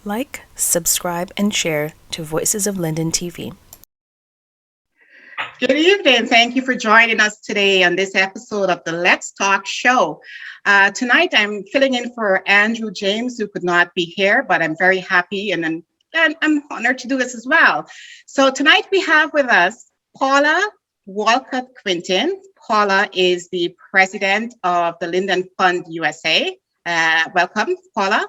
Like, subscribe, and share to Voices of Linden TV. Good evening. Thank you for joining us today on this episode of the Let's Talk show. Tonight, I'm filling in for Andrew James, who could not be here, but I'm very happy and I'm honored to do this as well. So tonight we have with us Paula Walcott-Quintin. Paula is the president of the Linden Fund USA. Welcome, Paula.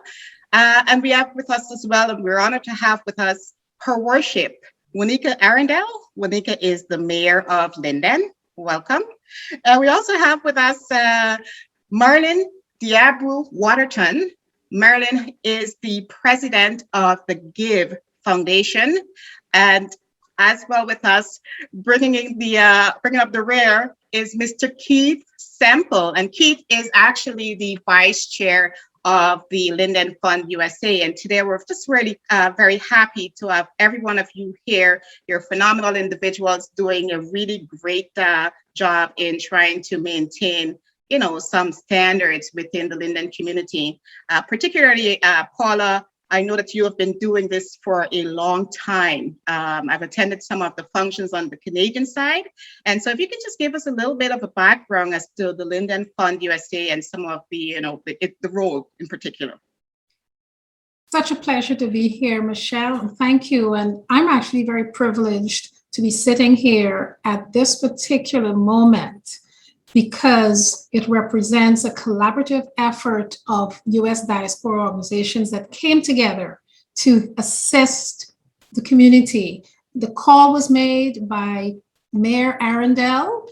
And we have with us as well, and we're honored to have with us Her Worship, Waneka Arrindell. Waneka is the mayor of Linden. Welcome. We also have with us Marlyn De Abreu-Waterton. Marlyn is the president of the GIVE Foundation, and as well with us, bringing up the rear is Mr. Keith Semple, and Keith is actually the vice chair of the Linden Fund USA. And today we're just really very happy to have every one of you here. You're phenomenal individuals doing a really great job in trying to maintain, some standards within the Linden community. Particularly, Paula, I know that you have been doing this for a long time. I've attended some of the functions on the Canadian side. And so if you could just give us a little bit of a background as to the Linden Fund USA and some of the, the role in particular. Such a pleasure to be here, Michelle. Thank you. And I'm actually very privileged to be sitting here at this particular moment because it represents a collaborative effort of U.S. diaspora organizations that came together to assist the community. The call was made by Mayor Arrindell,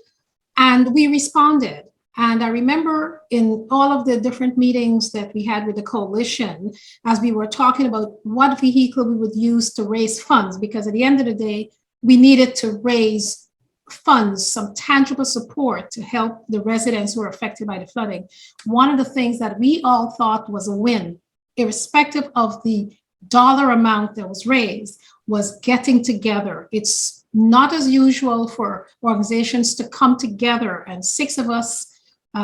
and we responded. And I remember in all of the different meetings that we had with the coalition, as we were talking about what vehicle we would use to raise funds, because at the end of the day, we needed to raise funds, some tangible support to help the residents who were affected by the flooding. One of the things that we all thought was a win, irrespective of the dollar amount that was raised, was getting together. It's not as usual for organizations to come together, and 6 of us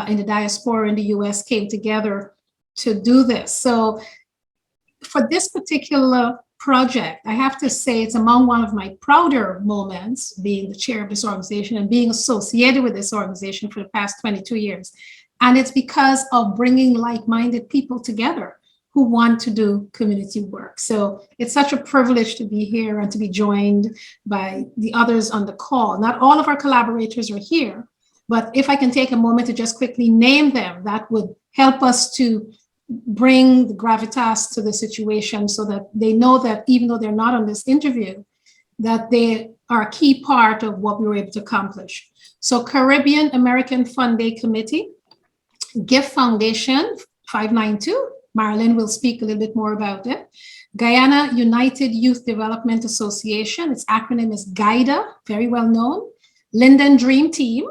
in the diaspora in the US came together to do this. So for this particular project, I have to say it's among one of my prouder moments, being the chair of this organization and being associated with this organization for the past 22 years. And it's because of bringing like-minded people together who want to do community work. So it's such a privilege to be here and to be joined by the others on the call. Not all of our collaborators are here, but if I can take a moment to just quickly name them, that would help us to bring the gravitas to the situation so that they know that even though they're not on this interview, that they are a key part of what we were able to accomplish. So Caribbean American Fund Day Committee, GIVE Foundation 592, Marlyn will speak a little bit more about it. Guyana United Youth Development Association, its acronym is GUYDA, very well known. Linden Dream Team,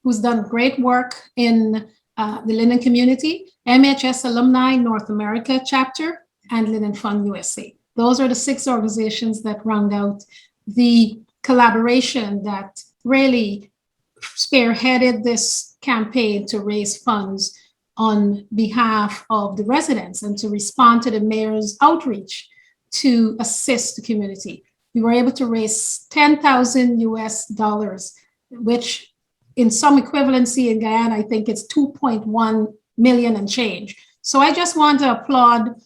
who's done great work in the Linden community, MHS Alumni North America Chapter, and Linden Fund USA. Those are the 6 organizations that round out the collaboration that really spearheaded this campaign to raise funds on behalf of the residents and to respond to the mayor's outreach to assist the community. We were able to raise $10,000 US, which in some equivalency in Guyana, I think it's 2.1 million and change. So I just want to applaud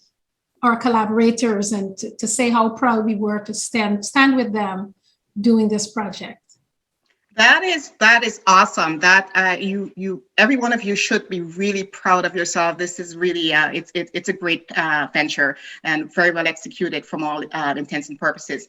our collaborators and to say how proud we were to stand with them doing this project. That is awesome. That every one of you should be really proud of yourself. This is really it's a great venture and very well executed from all intents and purposes.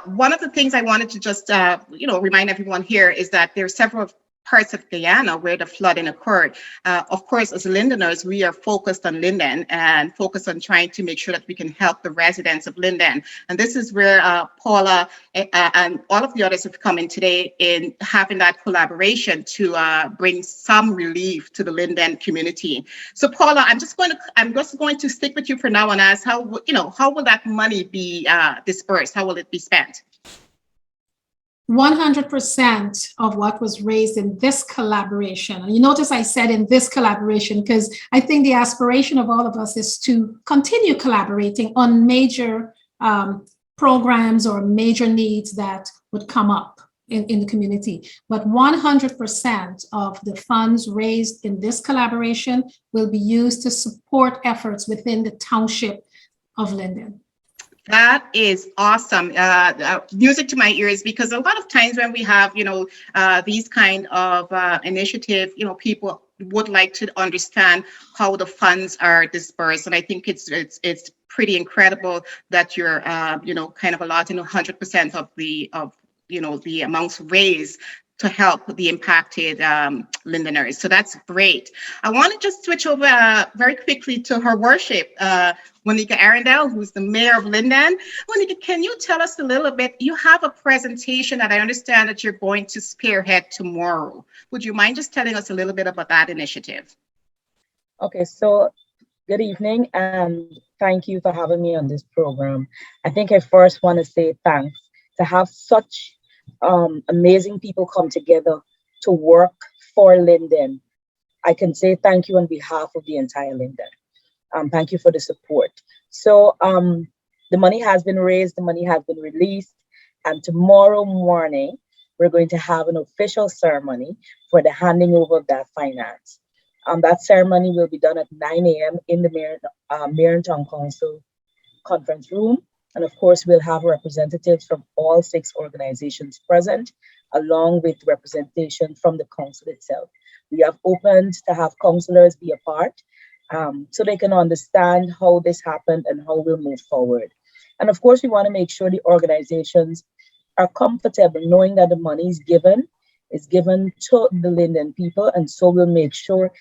One of the things I wanted to just remind everyone here is that there are several parts of Guyana where the flooding occurred. Of course, as Lindeners, we are focused on Linden and focused on trying to make sure that we can help the residents of Linden. And this is where Paula and all of the others have come in today in having that collaboration to bring some relief to the Linden community. So Paula, I'm just going to stick with you for now and ask how will that money be dispersed? How will it be spent? 100% of what was raised in this collaboration. And you notice I said in this collaboration, because I think the aspiration of all of us is to continue collaborating on major programs or major needs that would come up in the community. But 100% of the funds raised in this collaboration will be used to support efforts within the township of Linden. That is awesome. Music to my ears, because a lot of times when we have, these kind of initiative, people would like to understand how the funds are dispersed. And I think it's pretty incredible that you're, kind of allotting 100% of the amounts raised to help the impacted Lindeners. So that's great. I want to just switch over very quickly to her worship, Waneka Arrindell, who's the mayor of Linden. Waneka, can you tell us a little bit? You have a presentation that I understand that you're going to spearhead tomorrow. Would you mind just telling us a little bit about that initiative? Okay, so good evening and thank you for having me on this program. I think I first want to say thanks to have such amazing people come together to work for Linden. I can say thank you on behalf of the entire Linden. Thank you for the support. So the money has been raised, the money has been released, and tomorrow morning, we're going to have an official ceremony for the handing over of that finance. That ceremony will be done at 9 a.m. in the Mayor and Town Council conference room. And of course, we'll have representatives from all 6 organizations present, along with representation from the council itself. We have opened to have councillors be a part so they can understand how this happened and how we'll move forward. And of course, we want to make sure the organizations are comfortable knowing that the money is given to the Linden people. And so we'll make sure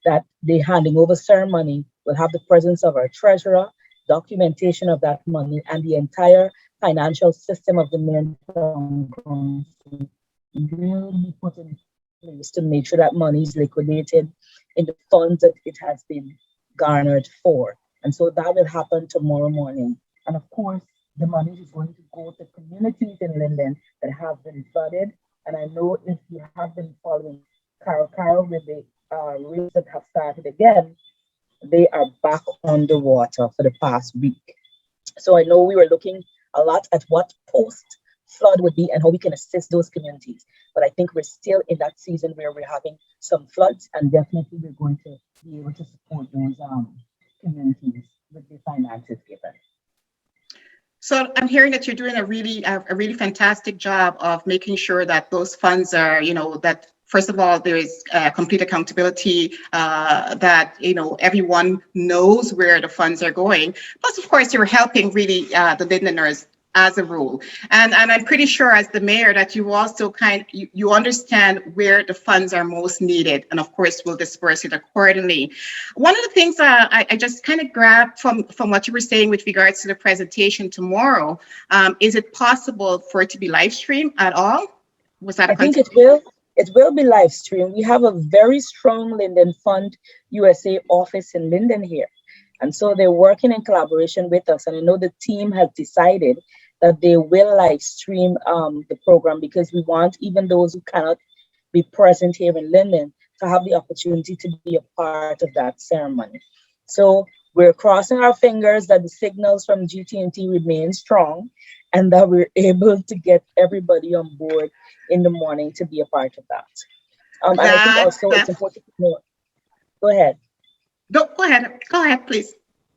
that the handing over ceremony will have the presence of our treasurer, documentation of that money, and the entire financial system of the Mayor will be put in place to make sure that money is liquidated in the funds that it has been garnered for. And so that will happen tomorrow morning. And of course, the money is going to go to communities in Linden that have been flooded. And I know if you have been following Carol with the rains that have started again, they are back on the water for the past week. So I know we were looking a lot at what post-flood would be and how we can assist those communities. But I think we're still in that season where we're having some floods, and definitely we're going to be able to support those communities with the finances given. So I'm hearing that you're doing a really fantastic job of making sure that those funds are, that first of all, there is complete accountability, that, everyone knows where the funds are going. Plus, of course, you're helping really the Lindeners as a rule. And I'm pretty sure as the mayor that you also you understand where the funds are most needed. And of course, we'll disperse it accordingly. One of the things I just kind of grabbed from what you were saying with regards to the presentation tomorrow, is it possible for it to be live streamed at all? Was that I think it will. It will be live streamed. We have a very strong Linden Fund USA office in Linden here. And so they're working in collaboration with us. And I know the team has decided that they will live stream the program, because we want even those who cannot be present here in Linden to have the opportunity to be a part of that ceremony. So we're crossing our fingers that the signals from GT&T remain strong and that we're able to get everybody on board in the morning to be a part of that. And I think also it's important to know. Go ahead. Go ahead, please.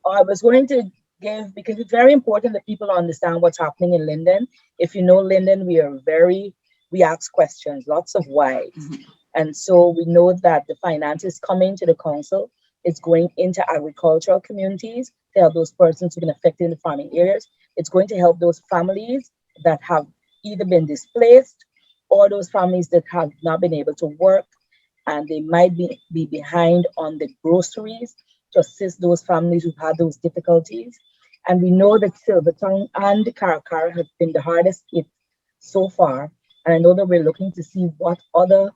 I was going to give, because it's very important that people understand what's happening in Linden. If you know Linden, we ask questions, lots of whys. Mm-hmm. And so we know that the finances coming to the council is going into agricultural communities to help those persons who've been affected in the farming areas. It's going to help those families that have either been displaced all those families that have not been able to work and they might be behind on the groceries to assist those families who've had those difficulties. And we know that Silvertongue and Caracara have been the hardest hit so far. And I know that we're looking to see what other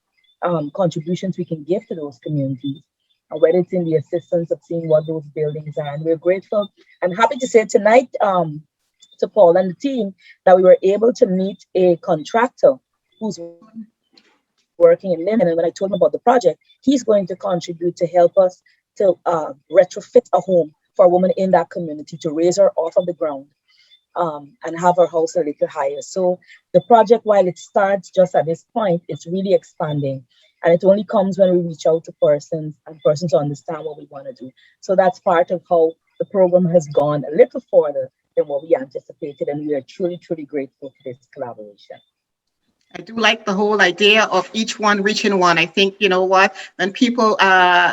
contributions we can give to those communities, and whether it's in the assistance of seeing what those buildings are. And we're grateful. I'm happy to say tonight to Paul and the team that we were able to meet a contractor who's working in Linden. And when I told him about the project, he's going to contribute to help us to retrofit a home for a woman in that community, to raise her off of the ground and have her house a little higher. So the project, while it starts just at this point, it's really expanding. And it only comes when we reach out to persons and persons understand what we want to do. So that's part of how the program has gone a little further than what we anticipated. And we are truly, truly grateful for this collaboration. I do like the whole idea of each one reaching one. I think, you know what, when people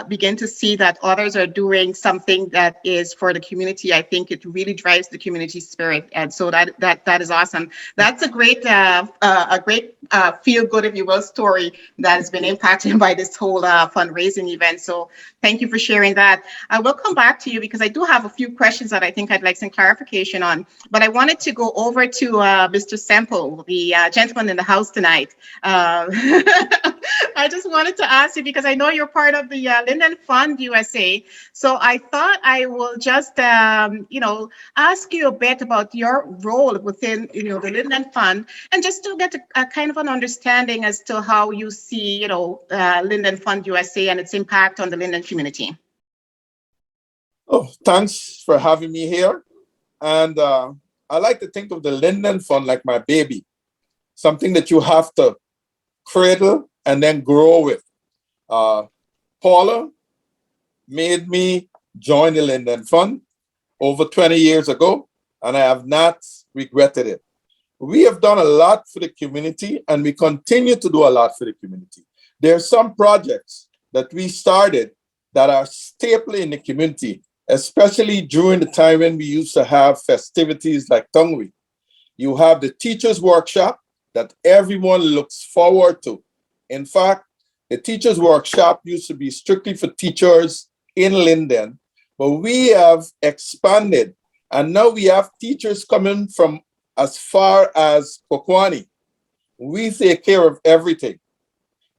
begin to see that others are doing something that is for the community, I think it really drives the community spirit. And so that is awesome. That's a great feel good, if you will, story that has been impacted by this whole fundraising event. So thank you for sharing that. I will come back to you because I do have a few questions that I think I'd like some clarification on. But I wanted to go over to Mr. Semple, the gentleman in the house tonight. I just wanted to ask you, because I know you're part of the Linden Fund USA. So I thought I will just, ask you a bit about your role within, the Linden Fund, and just to get a kind of an understanding as to how you see, Linden Fund USA and its impact on the Linden community. Oh, thanks for having me here. And I like to think of the Linden Fund like my baby. Something that you have to cradle and then grow with. Paula made me join the Linden Fund over 20 years ago, and I have not regretted it. We have done a lot for the community, and we continue to do a lot for the community. There are some projects that we started that are staple in the community, especially during the time when we used to have festivities like Tongue Week. You have the teachers' workshop that everyone looks forward to. In fact, the teachers' workshop used to be strictly for teachers in Linden, but we have expanded, and now we have teachers coming from as far as Pokwani. We take care of everything.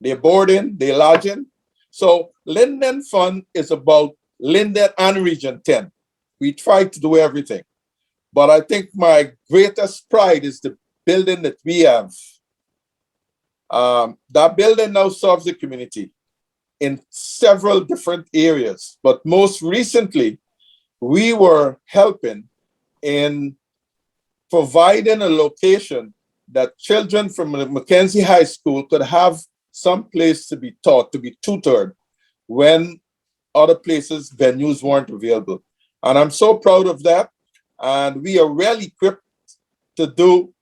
They're boarding, they're lodging. So Linden Fund is about Linden and Region 10. We try to do everything. But I think my greatest pride is the building that we have. That building now serves the community in several different areas. But most recently, we were helping in providing a location that children from the Mackenzie High School could have some place to be taught, to be tutored when other places, venues weren't available. And I'm so proud of that. And we are well equipped to do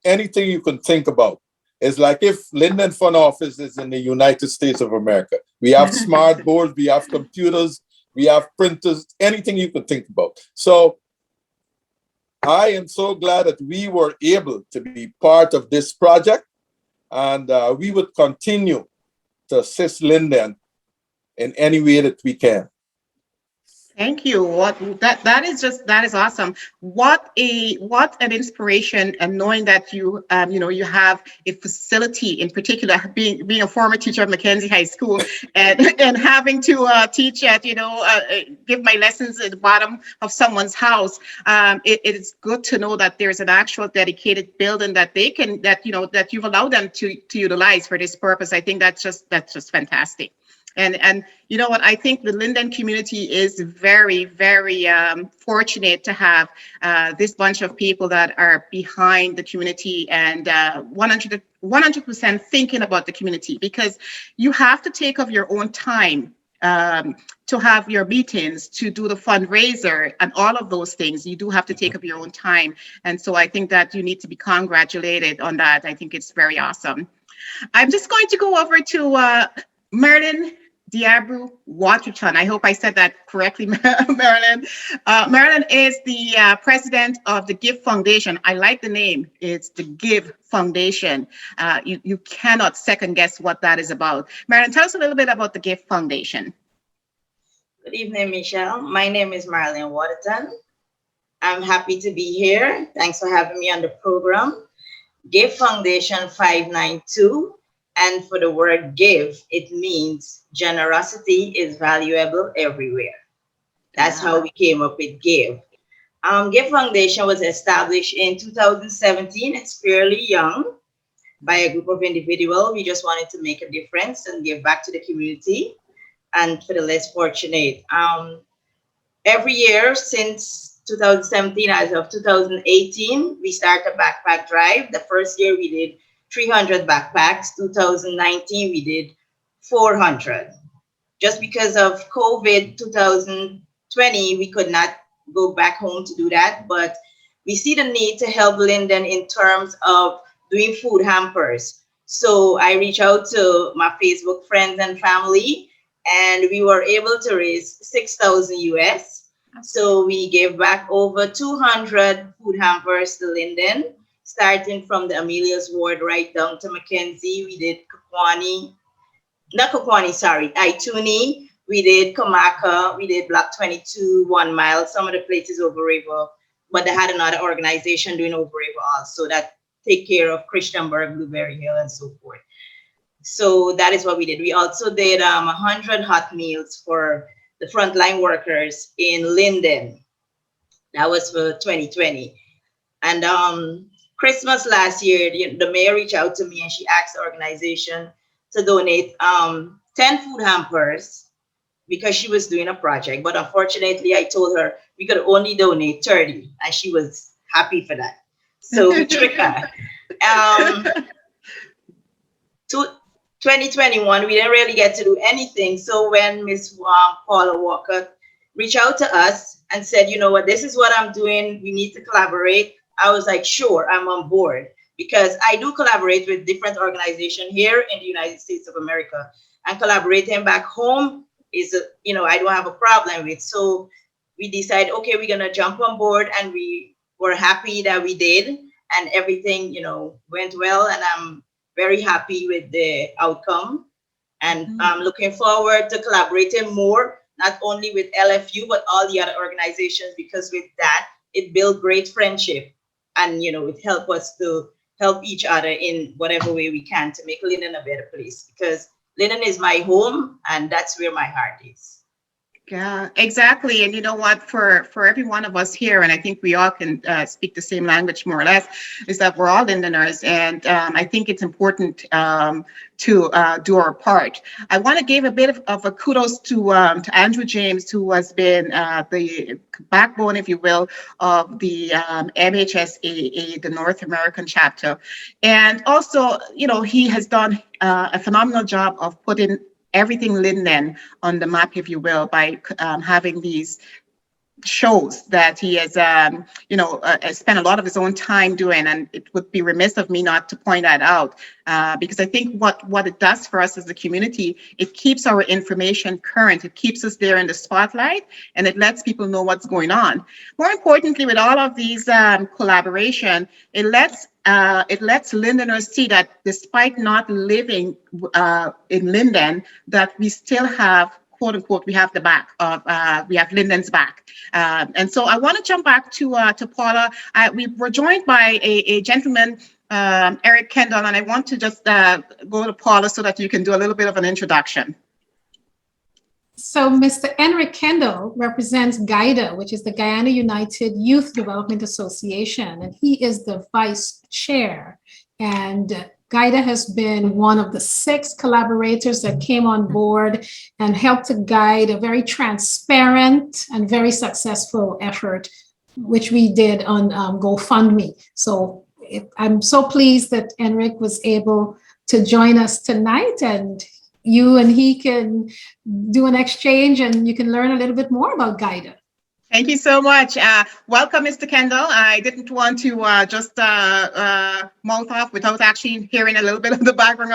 anything you can think about. It's like if Linden Fund office is in the United States of America. We have smart boards, we have computers, we have printers, anything you can think about. So I am so glad that we were able to be part of this project, and we would continue to assist Linden in any way that we can. Thank you. That is awesome. What an inspiration, and knowing that you you have a facility, in particular being a former teacher at Mackenzie High School and having to teach at give my lessons at the bottom of someone's house. It is good to know that there's an actual dedicated building that they can that you've allowed them to utilize for this purpose. I think that's just fantastic. And you know what, I think the Linden community is very, very fortunate to have this bunch of people that are behind the community and 100% thinking about the community, because you have to take of your own time to have your meetings, to do the fundraiser and all of those things. You do have to take up your own time. And so I think that you need to be congratulated on that. I think it's very awesome. I'm just going to go over to Marlyn De Abreu-Waterton. I hope I said that correctly, Marlyn. Marlyn is the president of the GIVE Foundation. I like the name. It's the GIVE Foundation. You cannot second guess what that is about. Marlyn, tell us a little bit about the GIVE Foundation. Good evening, Michelle. My name is Marlyn Waterton. I'm happy to be here. Thanks for having me on the program. GIVE Foundation 592. And for the word give, it means generosity is valuable everywhere. That's how we came up with GIVE. GIVE Foundation was established in 2017. It's fairly young by a group of individuals. We just wanted to make a difference and give back to the community and for the less fortunate. Every year since 2017, as of 2018, we start a backpack drive. The first year we did 300 backpacks. 2019, we did 400. Just because of COVID 2020, we could not go back home to do that, but we see the need to help Linden in terms of doing food hampers. So I reached out to my Facebook friends and family, and we were able to raise 6,000 US. So we gave back over 200 food hampers to Linden, starting from the Amelia's Ward right down to Mackenzie. We did Ituni, we did Kamaka, we did Block 22, 1 mile, some of the places over river, but they had another organization doing over river also that take care of Christianburg, Blueberry Hill, and so forth. So that is what we did. We also did 100 hot meals for the frontline workers in Linden. That was for 2020. And Christmas last year, the mayor reached out to me and she asked the organization to donate 10 food hampers because she was doing a project. But unfortunately, I told her we could only donate 30, and she was happy for that. So we tricked her. 2021, we didn't really get to do anything. So when Miss Paula Walcott reached out to us and said, you know what, this is what I'm doing, we need to collaborate, I was like, sure, I'm on board, because I do collaborate with different organizations here in the United States of America, and collaborating back home is, I don't have a problem with. So we decided, okay, we're gonna jump on board, and we were happy that we did, and everything, went well, and I'm very happy with the outcome, and I'm looking forward to collaborating more, not only with LFU, but all the other organizations, because with that, it built great friendship, and it helped us to help each other in whatever way we can to make Linden a better place, because Linden is my home, and that's where my heart is. Yeah, exactly. And you know what, for every one of us here, and I think we all can speak the same language more or less, is that we're all Lindeners. And I think it's important to do our part. I want to give a bit of a kudos to Andrew James, who has been the backbone, if you will, of the MHSAA, the North American chapter. And also, he has done a phenomenal job of putting everything Linden on the map, if you will, by having these shows that he has, spent a lot of his own time doing, and it would be remiss of me not to point that out, because I think what it does for us as a community, it keeps our information current, it keeps us there in the spotlight, and it lets people know what's going on. More importantly, with all of these collaboration, it lets Lindeners see that despite not living in Linden, that we still have, quote unquote, we have the back of, we have Linden's back. And so I want to jump back to Paula. We were joined by a gentleman, Enric Kendall, and I want to just go to Paula so that you can do a little bit of an introduction. So Mr. Enric Kendall represents GUYDA, which is the Guyana United Youth Development Association, and he is the vice chair. And GUYDA has been one of the 6 collaborators that came on board and helped to guide a very transparent and very successful effort, which we did on GoFundMe. So I'm so pleased that Enric was able to join us tonight, and you and he can do an exchange and you can learn a little bit more about GUYDA. Thank you so much. Welcome, Mr. Kendall. I didn't want to just mouth off without actually hearing a little bit of the background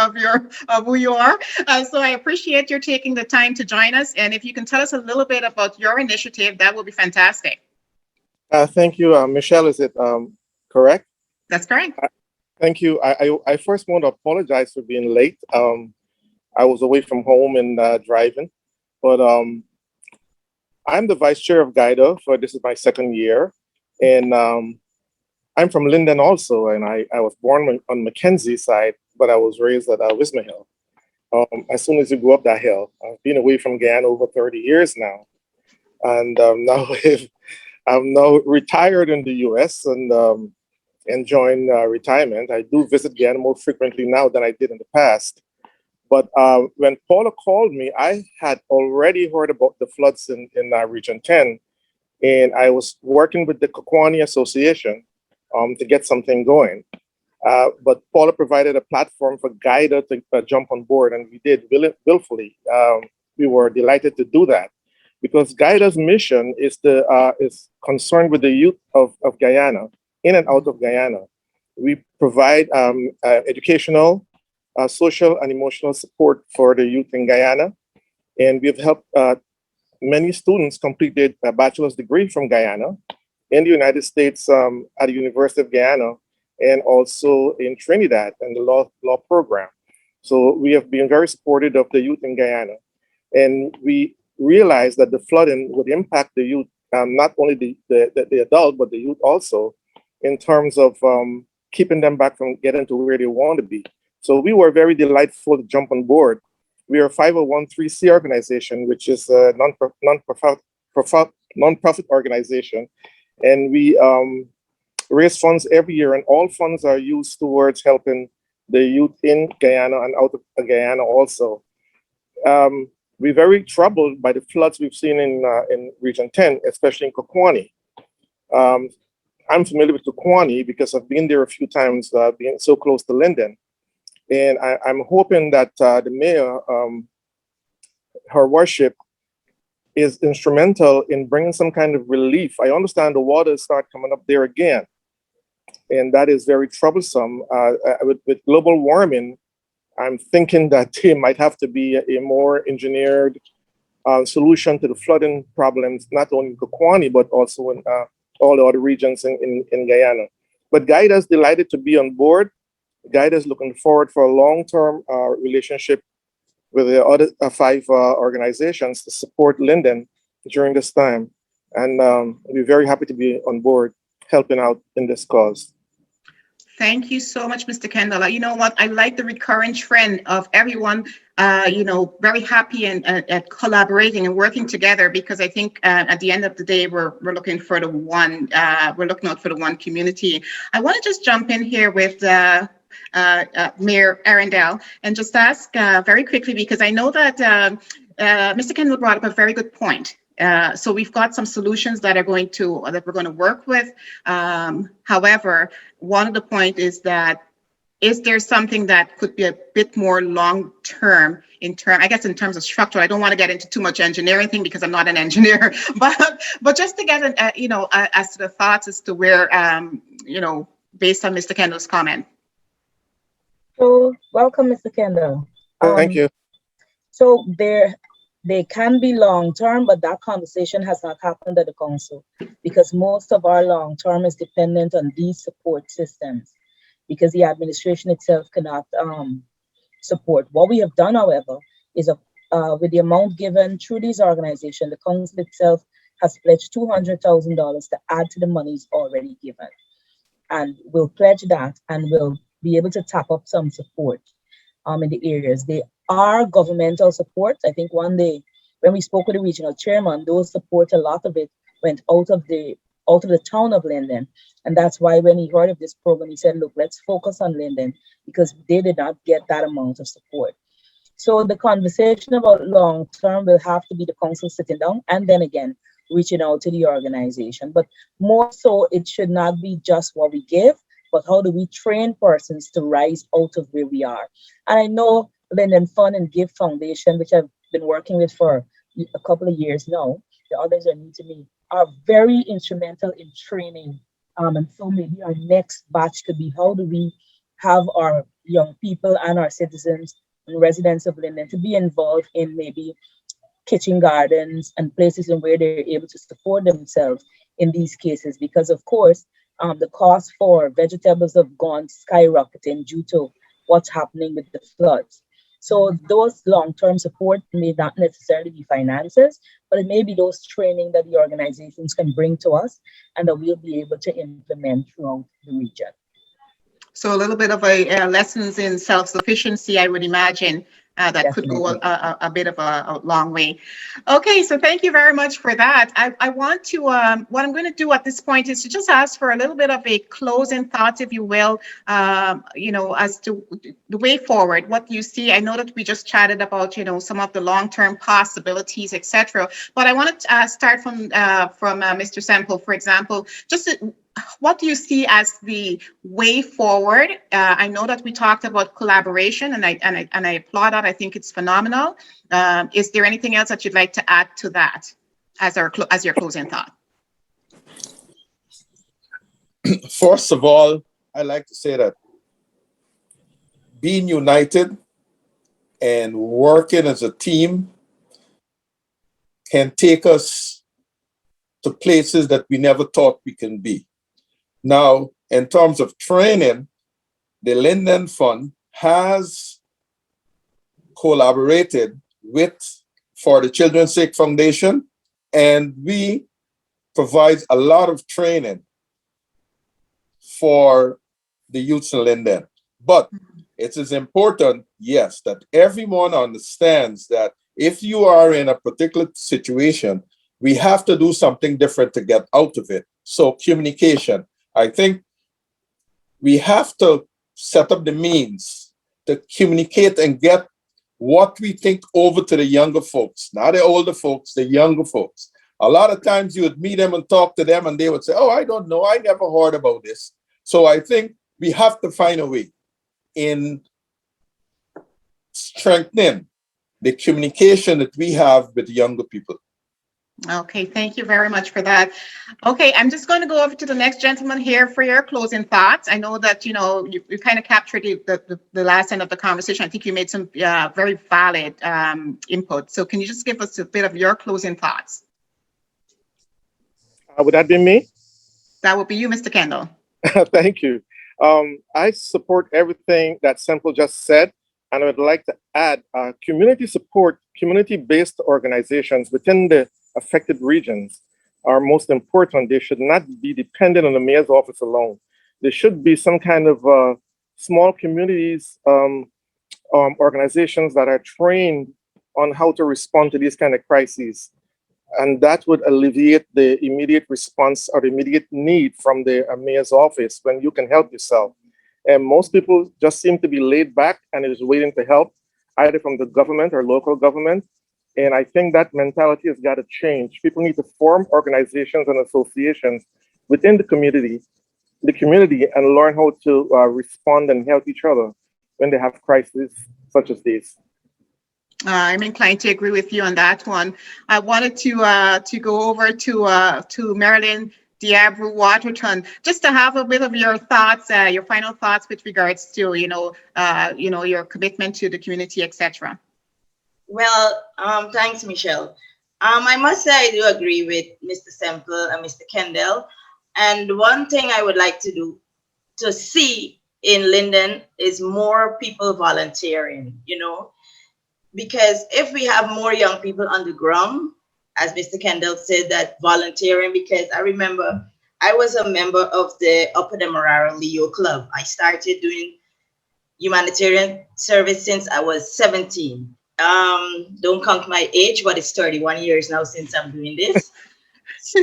of who you are. So I appreciate your taking the time to join us. And if you can tell us a little bit about your initiative, that would be fantastic. Thank you, Michelle. Is it correct? That's correct. Thank you. I first want to apologize for being late. I was away from home and driving, but I'm the vice chair of GUYDA for this is my second year, and I'm from Linden also, and I was born on Mackenzie side, but I was raised at Wisma Hill. As soon as you go up that hill, I've been away from Guyana over 30 years now, and now I'm now retired in the U.S. and enjoying retirement. I do visit Guyana more frequently now than I did in the past. But when Paula called me, I had already heard about the floods in Region 10, and I was working with the Kokwani Association to get something going. But Paula provided a platform for GUYDA to jump on board, and we did willfully. We were delighted to do that because GUYDA's mission is concerned with the youth of Guyana, in and out of Guyana. We provide educational, social and emotional support for the youth in Guyana. And we've helped many students complete their bachelor's degree from Guyana in the United States at the University of Guyana and also in Trinidad in the law program. So we have been very supportive of the youth in Guyana. And we realized that the flooding would impact the youth, not only the adult, but the youth also, in terms of keeping them back from getting to where they want to be. So we were very delightful to jump on board. We are a 501(c)(3) organization, which is a non-profit organization. And we raise funds every year, and all funds are used towards helping the youth in Guyana and out of Guyana also. We're very troubled by the floods we've seen in Region 10, especially in Kokwani. I'm familiar with Kokwani because I've been there a few times, being so close to Linden. And I'm hoping that the mayor, her worship, is instrumental in bringing some kind of relief. I understand the waters start coming up there again, and that is very troublesome. With global warming, I'm thinking that there might have to be a more engineered solution to the flooding problems, not only in Kokwani, but also in all the other regions in Guyana. But GUYDA is delighted to be on board. GUYDA is looking forward for a long-term relationship with the other 5 organizations to support Linden during this time. And we're very happy to be on board helping out in this cause. Thank you so much, Mr. Kendall. You know what? I like the recurrent trend of everyone, very happy and collaborating and working together, because I think at the end of the day, we're looking for the one. We're looking out for the one community. I want to just jump in here with Mayor Arrindell and just ask very quickly, because I know that Mr. Kendall brought up a very good point. So we've got some solutions that we're going to work with. However, one of the point is that, is there something that could be a bit more long-term in terms of structure? I don't want to get into too much engineering thing because I'm not an engineer, but just to get as to the thoughts as to where, based on Mr. Kendall's comment. So welcome, Mr. Kendall. Thank you. So they can be long-term, but that conversation has not happened at the council because most of our long-term is dependent on these support systems because the administration itself cannot support. What we have done, however, is with the amount given through these organizations, the council itself has pledged $200,000 to add to the monies already given. And we'll pledge that and we'll be able to tap up some support in the areas. They are governmental support. I think one day when we spoke with the regional chairman, those support, a lot of it went out of the town of Linden. And that's why when he heard of this program, he said, look, let's focus on Linden because they did not get that amount of support. So the conversation about long-term will have to be the council sitting down and then again, reaching out to the organization. But more so, it should not be just what we give, but how do we train persons to rise out of where we are? And I know Linden Fund and Give Foundation, which I've been working with for a couple of years now, the others are new to me, are very instrumental in training. And so maybe our next batch could be, how do we have our young people and our citizens and residents of Linden to be involved in maybe kitchen gardens and places in where they're able to support themselves in these cases, because of course the cost for vegetables have gone skyrocketing due to what's happening with the floods. So those long-term support may not necessarily be finances, but it may be those training that the organizations can bring to us and that we'll be able to implement throughout the region. So a little bit of a lessons in self-sufficiency, I would imagine, that could go Definitely. a bit of a long way. Okay, so thank you very much for that. I want to, what I'm going to do at this point is to just ask for a little bit of a closing thought, if you will, as to the way forward, what you see. I know that we just chatted about, some of the long-term possibilities, etc. But I want to start from Mr. Semple, for example, just what do you see as the way forward? I know that we talked about collaboration, and I applaud that. I think it's phenomenal. Is there anything else that you'd like to add to that as your closing thought? First of all, I like to say that being united and working as a team can take us to places that we never thought we can be. Now, in terms of training, the Linden Fund has collaborated with For the Children's Sake Foundation, and we provide a lot of training for the youths in Linden. But it is important, yes, that everyone understands that if you are in a particular situation, we have to do something different to get out of it. So communication. I think we have to set up the means to communicate and get what we think over to the younger folks, not the older folks, the younger folks. A lot of times you would meet them and talk to them and they would say, oh, I don't know, I never heard about this. So I think we have to find a way in strengthening the communication that we have with the younger people. Okay, thank you very much for that. Okay, I'm just going to go over to the next gentleman here for your closing thoughts. I know that, you kind of captured the last end of the conversation. I think you made some very valid input. So can you just give us a bit of your closing thoughts? Would that be me? That would be you, Mr. Kendall. Thank you. I support everything that Semple just said, and I would like to add community support, community-based organizations within the affected regions are most important. They should not be dependent on the mayor's office alone. There should be some kind of small communities, organizations that are trained on how to respond to these kind of crises. And that would alleviate the immediate response or the immediate need from the mayor's office when you can help yourself. And most people just seem to be laid back and is waiting to help, either from the government or local government. And I think that mentality has got to change. People need to form organizations and associations within the community and learn how to respond and help each other when they have crises such as these. I'm inclined to agree with you on that one. I wanted to go over to Marlyn De Abreu-Waterton, just to have a bit of your thoughts, your final thoughts with regards to your commitment to the community, etc. Well, thanks, Michelle. I must say I do agree with Mr. Semple and Mr. Kendall. And one thing I would like to see in Linden is more people volunteering, because if we have more young people on the ground, as Mr. Kendall said, that volunteering, because I remember I was a member of the Upper Demerara Leo Club. I started doing humanitarian service since I was 17. Don't count my age, but it's 31 years now since I'm doing this. So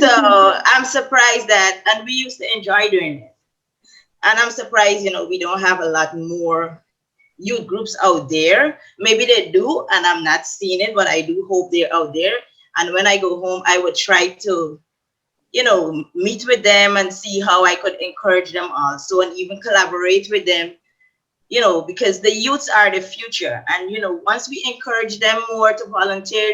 I'm surprised that, and we used to enjoy doing it. And I'm surprised, we don't have a lot more youth groups out there. Maybe they do, and I'm not seeing it, but I do hope they're out there. And when I go home, I would try to, meet with them and see how I could encourage them also and even collaborate with them, because the youths are the future. And, once we encourage them more to volunteer,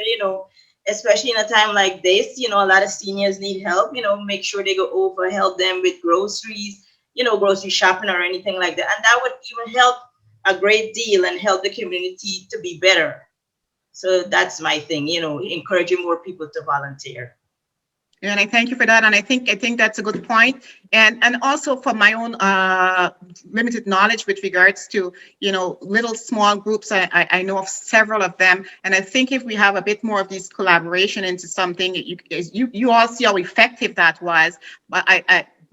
especially in a time like this. A lot of seniors need help. Make sure they go over, help them with groceries, grocery shopping or anything like that. And that would even help a great deal and help the community to be better. So that's my thing, encouraging more people to volunteer. And I thank you for that. And I think that's a good point. And also from my own limited knowledge with regards to, little small groups, I know of several of them. And I think if we have a bit more of this collaboration into something, you all see how effective that was. But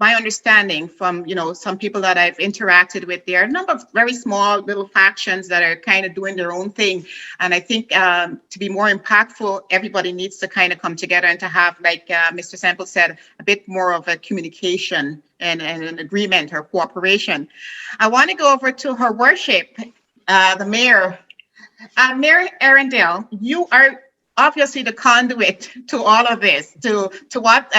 my understanding from, some people that I've interacted with, there are a number of very small little factions that are kind of doing their own thing. And I think to be more impactful, everybody needs to kind of come together and to have, like Mr. Semple said, a bit more of a communication and an agreement or cooperation. I want to go over to Her Worship, the Mayor. Mayor Arrindell, you are obviously the conduit to all of this, to what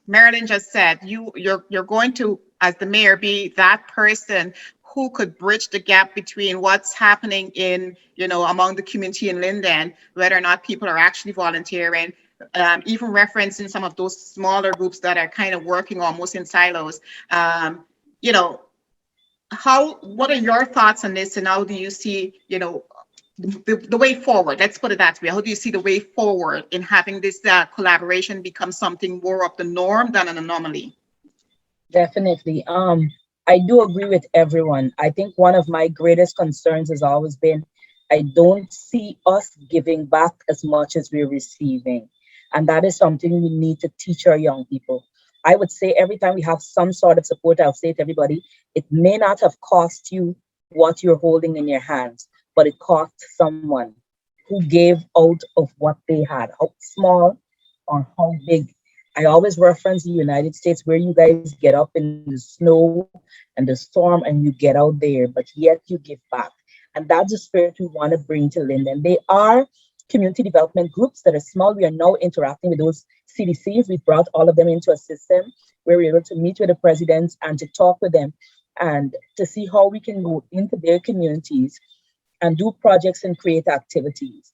Marlyn just said. You're going to, as the mayor, be that person who could bridge the gap between what's happening in, among the community in Linden, whether or not people are actually volunteering, even referencing some of those smaller groups that are kind of working almost in silos. What are your thoughts on this, and how do you see, the way forward? Let's put it that way. How do you see the way forward in having this collaboration become something more of the norm than an anomaly? Definitely. I do agree with everyone. I think one of my greatest concerns has always been, I don't see us giving back as much as we're receiving. And that is something we need to teach our young people. I would say every time we have some sort of support, I'll say to everybody, it may not have cost you what you're holding in your hands, but it cost someone who gave out of what they had, how small or how big. I always reference the United States, where you guys get up in the snow and the storm and you get out there, but yet you give back. And that's the spirit we want to bring to Linden. They are community development groups that are small. We are now interacting with those CDCs. We've brought all of them into a system where we're able to meet with the presidents and to talk with them and to see how we can go into their communities and do projects and create activities.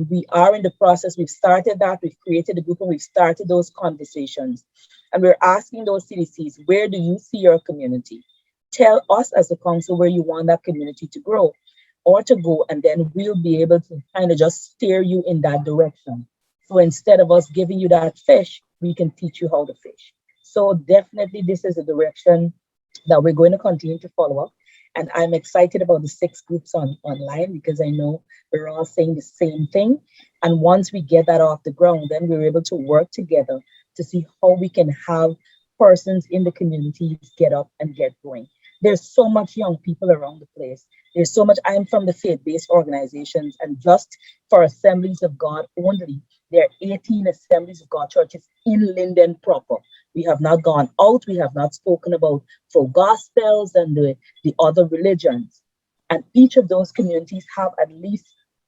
We are in the process. We've started that. We've created a group and we've started those conversations. And we're asking those CDCs, where do you see your community? Tell us as a council where you want that community to grow or to go, and then we'll be able to kind of just steer you in that direction. So instead of us giving you that fish, we can teach you how to fish. So definitely this is a direction that we're going to continue to follow up. And I'm excited about the 6 groups online, because I know we're all saying the same thing. And once we get that off the ground, then we're able to work together to see how we can have persons in the communities get up and get going. There's so much young people around the place. There's so much. I'm from the faith-based organizations, and just for Assemblies of God only, there are 18 Assemblies of God churches in Linden proper. We have not gone out. We have not spoken about full gospels and the other religions. And each of those communities have at least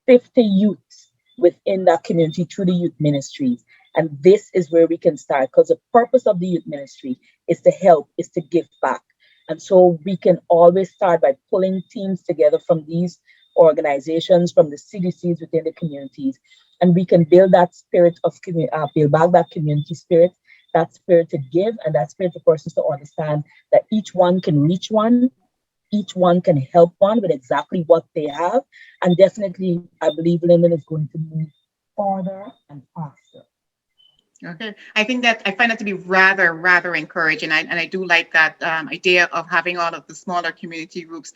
50 youths within that community through the youth ministries. And this is where we can start, because the purpose of the youth ministry is to help, is to give back. And so we can always start by pulling teams together from these organizations, from the CDCs within the communities, and we can build that spirit of build back that community spirit, that spirit to give, and that spirit for persons to understand that each one can reach one, each one can help one with exactly what they have. And definitely, I believe Linden is going to move farther and faster. Okay, I find that to be rather encouraging, and I do like that idea of having all of the smaller community groups,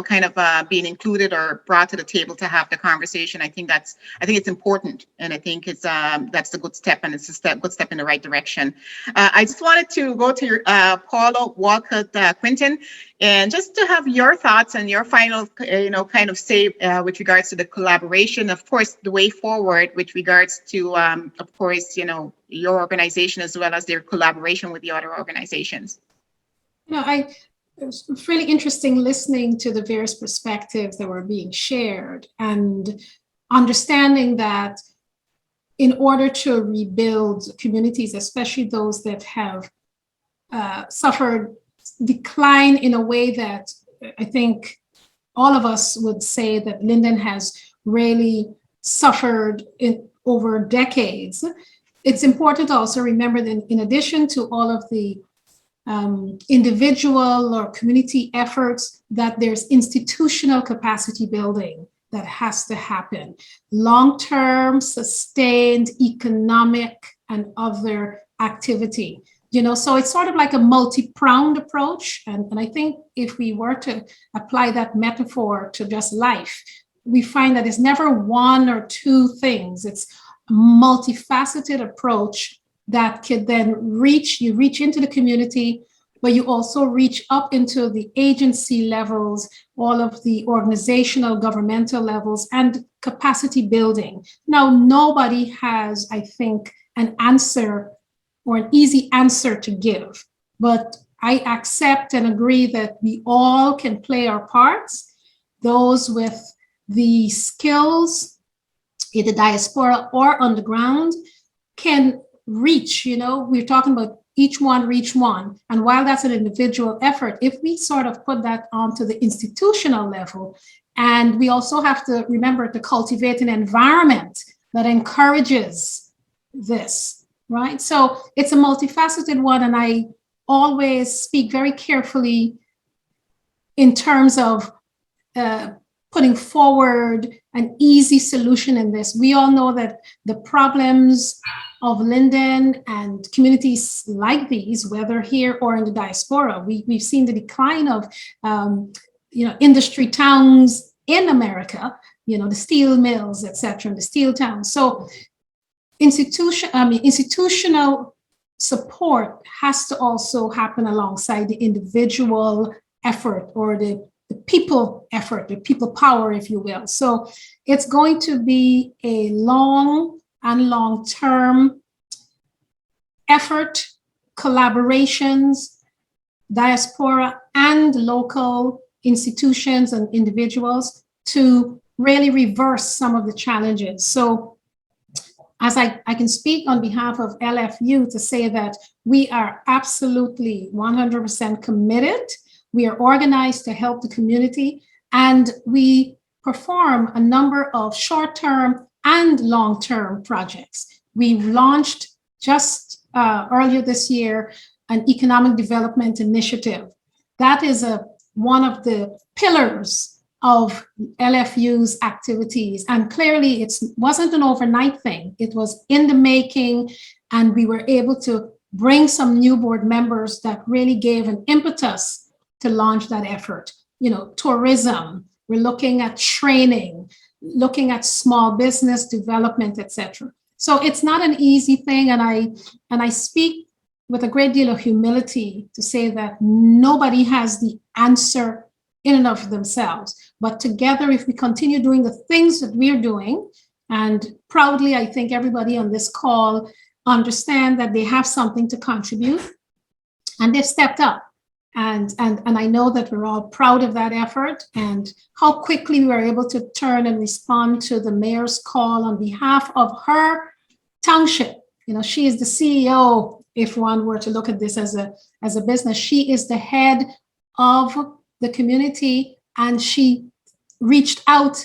kind of being included or brought to the table to have the conversation. I think it's important, and I think it's that's a good step, and it's a good step in the right direction. I just wanted to go to your Paula Walcott-Quintin, and just to have your thoughts and your final, kind of say with regards to the collaboration, of course, the way forward with regards to, of course, your organization as well as their collaboration with the other organizations. It was really interesting listening to the various perspectives that were being shared and understanding that in order to rebuild communities, especially those that have suffered decline in a way that I think all of us would say that Linden has really suffered over decades. It's important to also remember that in addition to all of the individual or community efforts, that there's institutional capacity building that has to happen. Long-term, sustained economic and other activity. So it's sort of like a multi-pronged approach. And I think if we were to apply that metaphor to just life, we find that it's never one or two things. It's a multifaceted approach that could then reach into the community, but you also reach up into the agency levels, all of the organizational, governmental levels, and capacity building. Now, nobody has, I think, an answer or an easy answer to give, but I accept and agree that we all can play our parts. Those with the skills in the diaspora or on the ground can reach, we're talking about each one reach one. And while that's an individual effort, if we sort of put that onto the institutional level, and we also have to remember to cultivate an environment that encourages this, right? So it's a multifaceted one, and I always speak very carefully in terms of putting forward an easy solution in this. We all know that the problems of Linden and communities like these, whether here or in the diaspora, we've seen the decline of industry towns in America, the steel mills, et cetera, the steel towns. So institutional support has to also happen alongside the individual effort or the people effort, the people power, if you will. So it's going to be a long-term effort, collaborations, diaspora and local institutions and individuals to really reverse some of the challenges. So as I can speak on behalf of LFU to say that we are absolutely 100% committed. We are organized to help the community, and we perform a number of short-term and long-term projects. We've launched just earlier this year an economic development initiative. That is one of the pillars of LFU's activities. And clearly it wasn't an overnight thing. It was in the making, and we were able to bring some new board members that really gave an impetus to launch that effort. Tourism, we're looking at training, looking at small business development, etc. So it's not an easy thing, and I speak with a great deal of humility to say that nobody has the answer in and of themselves. But together, if we continue doing the things that we're doing, and proudly, I think everybody on this call understand that they have something to contribute, and they've stepped up. And I know that we're all proud of that effort and how quickly we were able to turn and respond to the mayor's call on behalf of her township. She is the CEO, if one were to look at this as a business. She is the head of the community, and she reached out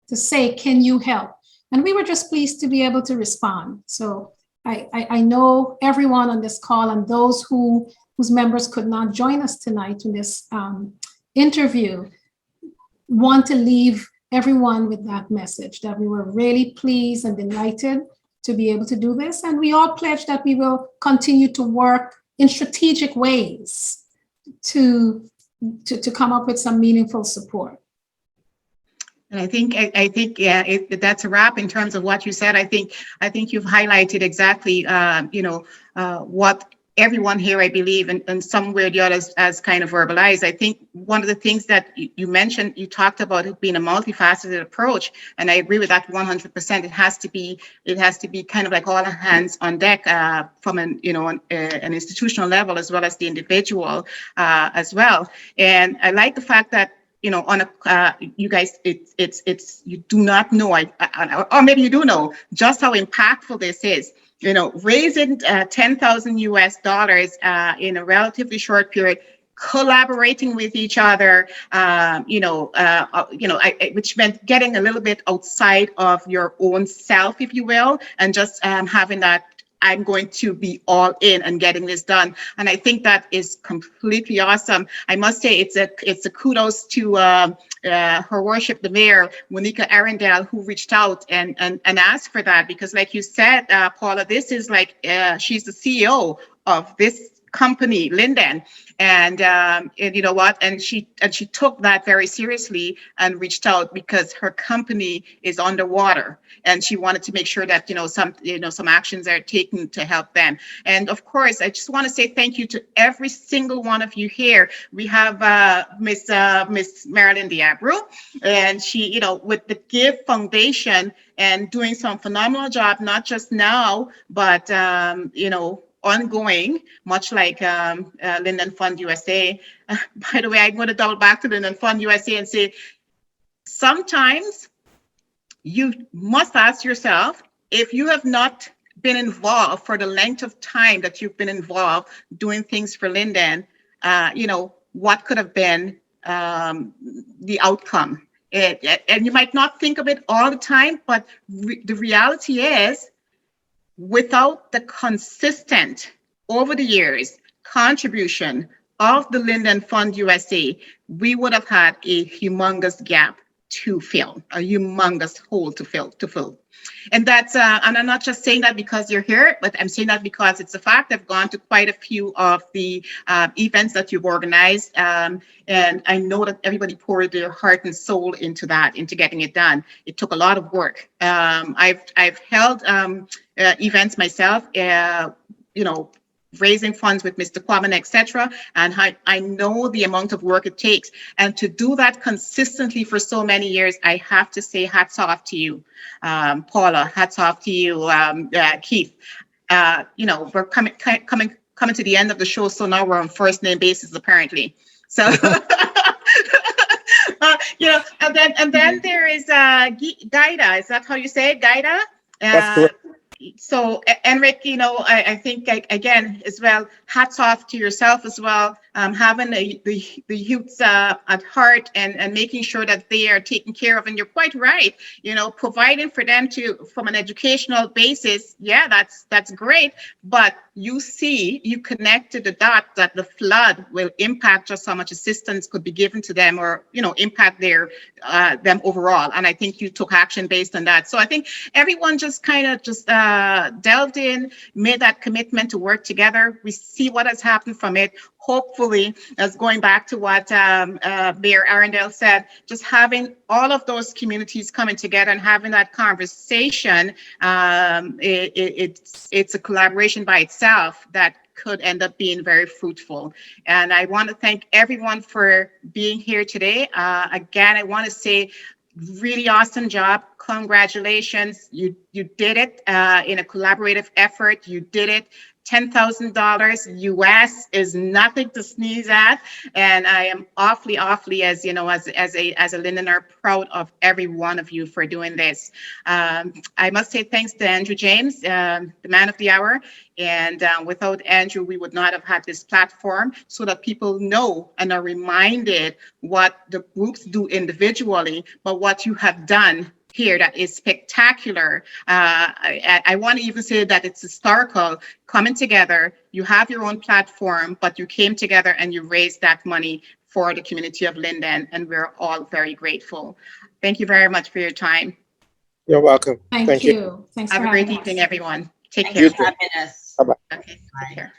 to say, can you help? And we were just pleased to be able to respond. So I know everyone on this call and those whose members could not join us tonight in this interview want to leave everyone with that message, that we were really pleased and delighted to be able to do this. And we all pledge that we will continue to work in strategic ways to come up with some meaningful support. And I think that's a wrap in terms of what you said. I think you've highlighted exactly, what everyone here, I believe, and somewhere the others as kind of verbalized. I think one of the things that you mentioned, you talked about it being a multifaceted approach, and I agree with that 100%. It has to be kind of like all hands on deck from an institutional level as well as the individual as well. And I like the fact that you guys, you do not know, or maybe you do know just how impactful this is. Raising $10,000 US in a relatively short period collaborating with each other, which meant getting a little bit outside of your own self, if you will, and just having that, I'm going to be all in and getting this done. And I think that is completely awesome. I must say it's a kudos to Her Worship the Mayor, Waneka Arrindell, who reached out and asked for that, because like you said, Paula, this is like, she's the CEO of this company, Linden, and you know what? And she took that very seriously and reached out because her company is underwater, and she wanted to make sure that some actions are taken to help them. And of course, I just want to say thank you to every single one of you here. We have Miss Marlyn De Abreu, and she, with the Give Foundation and doing some phenomenal job, not just now, but ongoing, much like Linden Fund USA. By the way, I'm going to double back to Linden Fund USA and say, sometimes you must ask yourself, if you have not been involved for the length of time that you've been involved doing things for Linden, what could have been the outcome? And you might not think of it all the time, but the reality is, without the consistent, over the years, contribution of the Linden Fund USA, we would have had a humongous gap to fill, a humongous hole to fill. And that's, and I'm not just saying that because you're here, but I'm saying that because it's a fact. I've gone to quite a few of the events that you've organized, and I know that everybody poured their heart and soul into that, into getting it done. It took a lot of work. I've held events myself, raising funds with Mr. Kwame, etc. And I know the amount of work it takes. And to do that consistently for so many years, I have to say hats off to you, Paula, hats off to you, Keith. We're coming to the end of the show, so now we're on first name basis, apparently. So, and then there is GUYDA. Is that how you say it, GUYDA? That's correct. So Enric, I think again as well, hats off to yourself as well, having the youths at heart and making sure that they are taken care of. And you're quite right, providing for them from an educational basis. Yeah, that's great. But you connected the dots that the flood will impact just how much assistance could be given to them, or impact them overall. And I think you took action based on that. So I think everyone just kind of delved in, made that commitment to work together. We see what has happened from it. Hopefully, as going back to what Mayor Arrindell said, just having all of those communities coming together and having that conversation, it's a collaboration by itself that could end up being very fruitful. And I want to thank everyone for being here today. Again, I want to say, really awesome job. Congratulations. You did it in a collaborative effort. You did it. $10,000 US is nothing to sneeze at, and I am awfully, as a Lindener, proud of every one of you for doing this. I must say thanks to Andrew James, the man of the hour, and without Andrew, we would not have had this platform, so that people know and are reminded what the groups do individually, but what you have done here that is spectacular. I want to even say that it's historical, coming together. You have your own platform, but you came together and you raised that money for the community of Linden, and we're all very grateful. Thank you very much for your time. You're welcome. Thank you. Thanks Have for a great having us. evening, everyone. Take Thank care. you for having us. Bye-bye. Okay, take care.